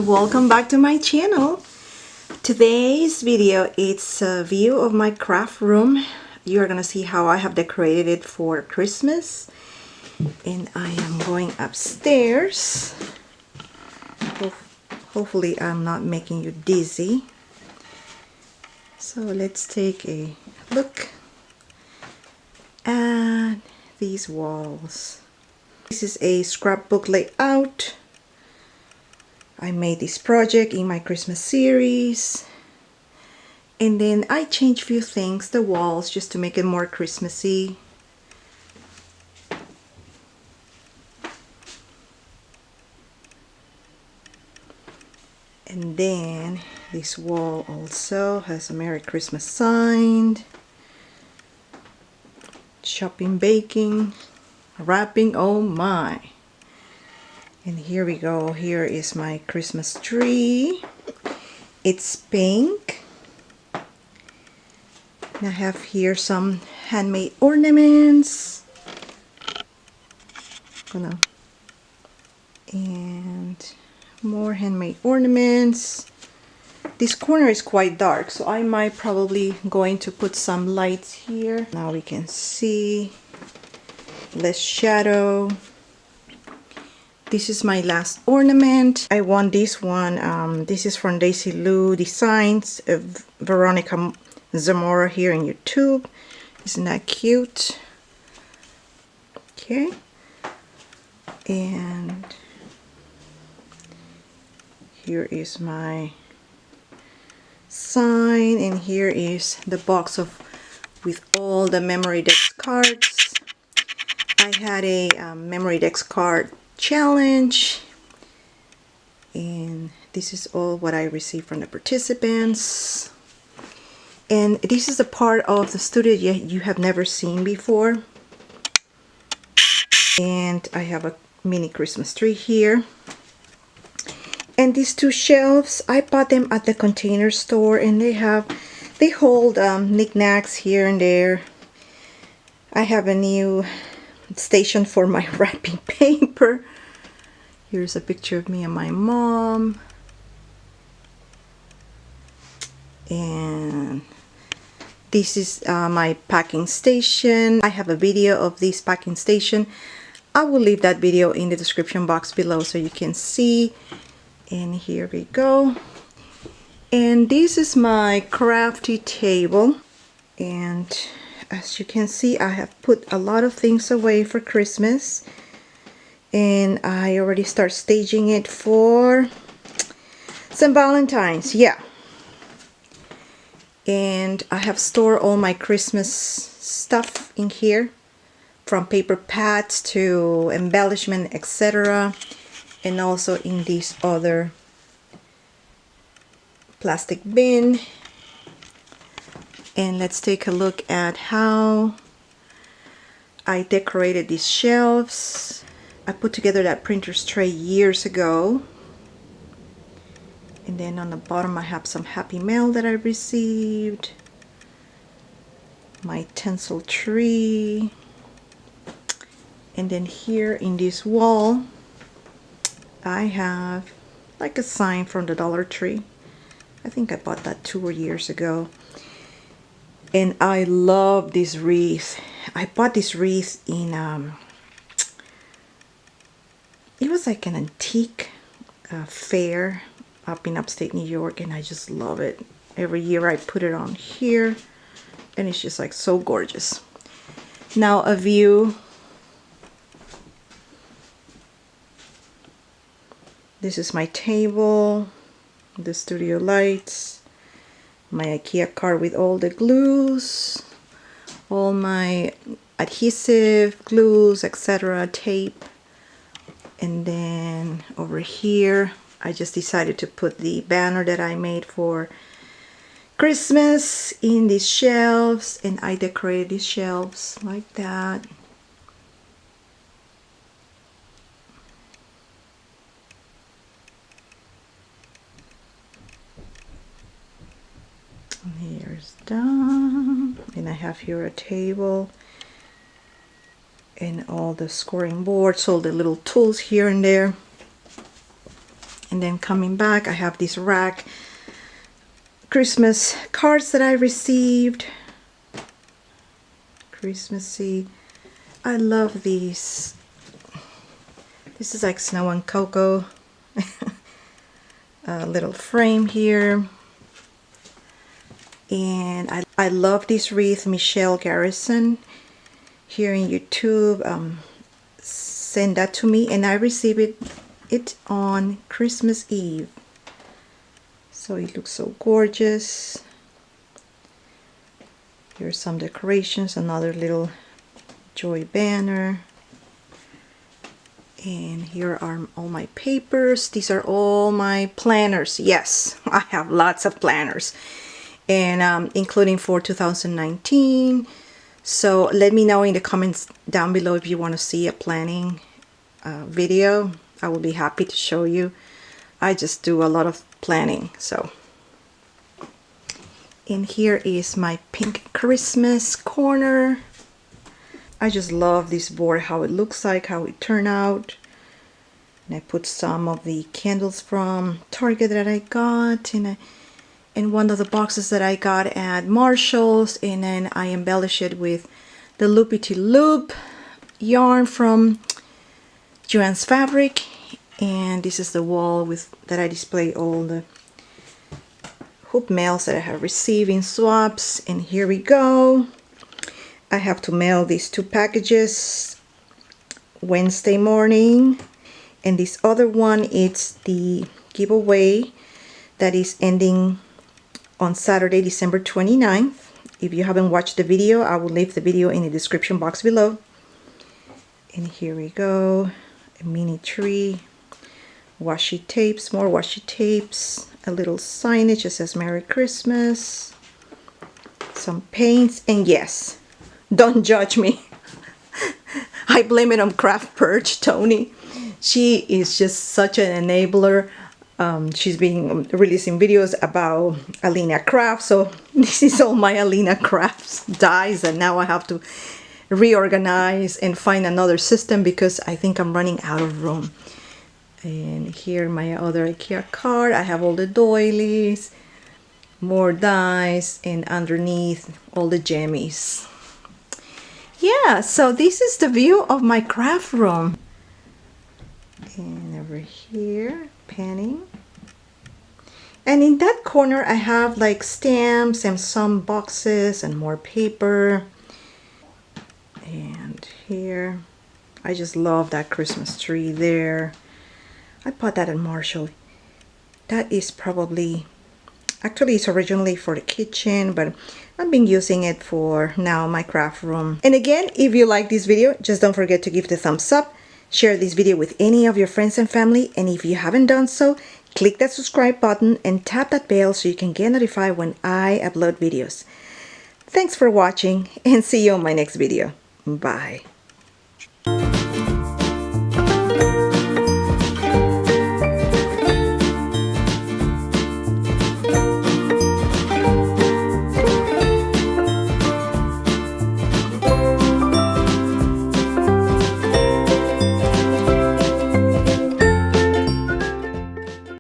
welcome back to my channel. Today's video, it's a view of my craft room. You're gonna see how I have decorated it for Christmas, and I am going upstairs. Hopefully I'm not making you dizzy. So let's take a look at these walls. This is a scrapbook layout. I made this project in my Christmas series, and then I changed a few things, the walls, just to make it more Christmassy. And then this wall also has a Merry Christmas sign, shopping, baking, wrapping, oh my. And here we go. Here is my Christmas tree. It's pink. And I have here some handmade ornaments. And more handmade ornaments. This corner is quite dark, so I might probably going to put some lights here. Now we can see less shadow. This is my last ornament. I want this one. This is from Daisy Lou Designs, Veronica Zamora here in YouTube. Isn't that cute? Okay. And here is my sign, and here is the box with all the Memory Decks cards. I had a Memory Decks card challenge, and this is all what I received from the participants. And this is a part of the studio you have never seen before. And I have a mini Christmas tree here. And these two shelves, I bought them at the Container Store, and they hold knickknacks here and there. I have a new station for my wrapping paper. Here's a picture of me and my mom. And this is my packing station. I have a video of this packing station. I will leave that video in the description box below so you can see. And here we go. And this is my crafty table. And as you can see, I have put a lot of things away for Christmas, and I already start staging it for St. Valentine's. Yeah. And I have stored all my Christmas stuff in here, from paper pads to embellishment, etc. And also in this other plastic bin. And let's take a look at how I decorated these shelves. I put together that printer's tray years ago. And then on the bottom I have some happy mail that I received. My tinsel tree. And then here in this wall I have like a sign from the Dollar Tree. I think I bought that 2 years ago. And I love this wreath. I bought this wreath in it was like an antique fair up in upstate New York, and I just love it. Every year I put it on here, and it's just like so gorgeous. Now a view. This is my table, the studio lights, my IKEA card with all the glues, all my adhesive glues, etc., tape. And then over here I just decided to put the banner that I made for Christmas in these shelves, and I decorated these shelves like that. Here's done. And I have here a table and all the scoring boards, all the little tools here and there. And then coming back, I have this rack Christmas cards that I received. Christmassy. I love these. This is like Snow and Cocoa. A little frame here. And I love this wreath. Michelle Garrison here in YouTube sent that to me, and I received it on Christmas Eve. So it looks so gorgeous. Here's some decorations, another little joy banner. And here are all my papers. These are all my planners. Yes, I have lots of planners, and including for 2019. So let me know in the comments down below if you want to see a planning video. I will be happy to show you. I just do a lot of planning. So, and here is my pink Christmas corner. I just love this board, how it looks like, how it turned out. And I put some of the candles from Target that I got in one of the boxes that I got at Marshall's, and then I embellish it with the Loopity Loop yarn from Joann's Fabric. And this is the wall that I display all the hoop mails that I have received in swaps. And here we go. I have to mail these 2 packages Wednesday morning, and this other one, it's the giveaway that is ending on Saturday, December 29th. If you haven't watched the video, I will leave the video in the description box below. And here we go, a mini tree, washi tapes, more washi tapes, a little signage that says Merry Christmas, some paints, and yes, don't judge me. I blame it on Craft Perch, Tony. She is just such an enabler. She's been releasing videos about Alina Crafts. So this is all my Alina Crafts dies, and now I have to reorganize and find another system because I think I'm running out of room. And here my other IKEA card. I have all the doilies, more dies, and underneath all the jammies. Yeah, so this is the view of my craft room. And over here, panning. And in that corner, I have like stamps and some boxes and more paper. And here, I just love that Christmas tree there. I bought that at Marshall. That is probably, actually it's originally for the kitchen, but I've been using it for now my craft room. And again, if you like this video, just don't forget to give it a thumbs up. Share this video with any of your friends and family. And if you haven't done so, click that subscribe button and tap that bell so you can get notified when I upload videos. Thanks for watching, and see you on my next video. Bye.